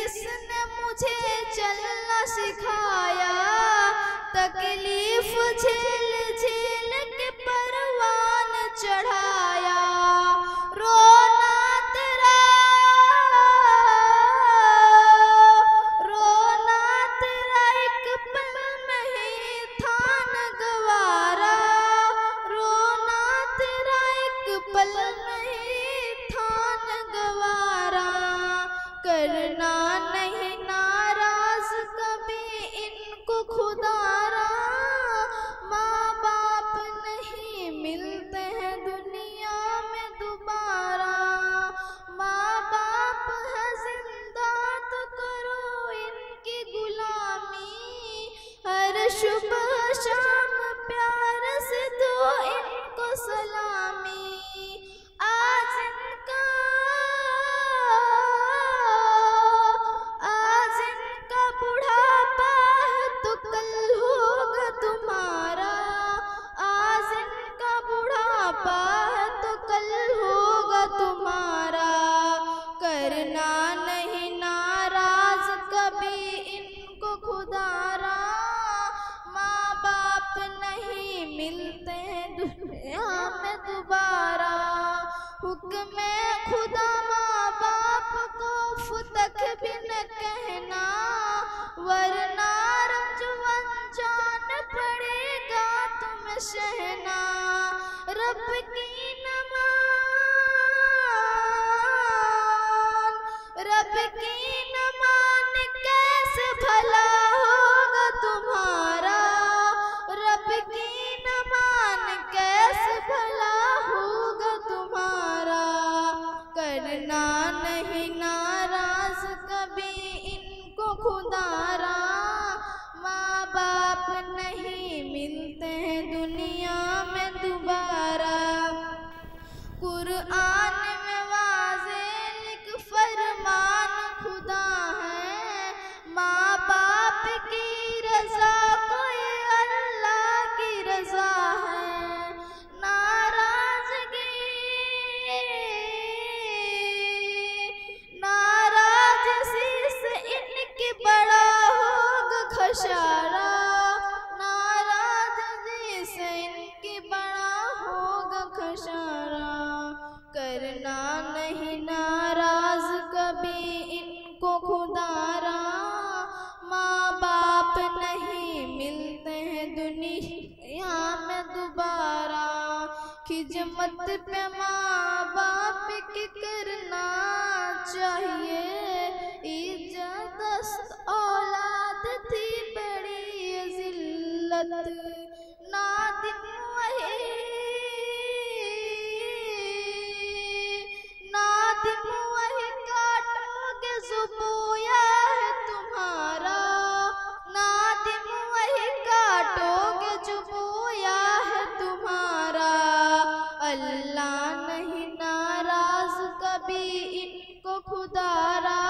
किसने मुझे चलना सिखाया, तकलीफ झेल झेल के परवान चढ़ाया। रोना तेरा एक पल में ही था न गवारा, रोना तेरा एक पल में ही था न गवारा। करना नहीं नाराज कभी इनको खुदारा, माँ बाप नहीं मिलते हैं दुनिया में दोबारा। माँ बाप है जिंदा तो करो इनकी गुलामी, हर सुबह शाम प्यार से दो इनको सलामी। आज इनका बुढ़ापा है तो कल होगा तुम्हारा, आज इनका बुढ़ापा है तो कल होगा तुम्हारा। करना नहीं नाराज कभी इनको खुदारा, माँ बाप नहीं मिलते हैं दुनिया में दोबारा। हुक्म खुदा माँ बाप को फुतक भी न कहना, वरना रंजवन जान पड़ेगा तुम सहना। रब की नमान कैसे भला होगा तुम्हारा, रब की नमान कैसे भला होगा तुम्हारा। करना नहीं नाराज कभी इनको खुदारा, माँ बाप नहीं मिलते हैं दुनिया में दोबारा। कुरान में वाज़े लिख फरमान खुदा है, माँ बाप की रज़ा कोई अल्लाह की रज़ा है। नाराज़गी से इनकी बड़ा होगा खसारा, नाराज़गी से इनकी बड़ा होगा खसारा। करना नहीं नाराज कभी इनको खुदारा, माँ बाप नहीं मिलते हैं दुनिया में दोबारा। खिदमत पे माँ बाप की करना चाहिए, इज्जत औलाद थी बड़ी जिल्लत। नादिम वही काटोगे जो बोया है तुम्हारा, नादिम वही काटोगे जो बोया है तुम्हारा। अल्लाह नहीं नाराज कभी इनको खुदारा,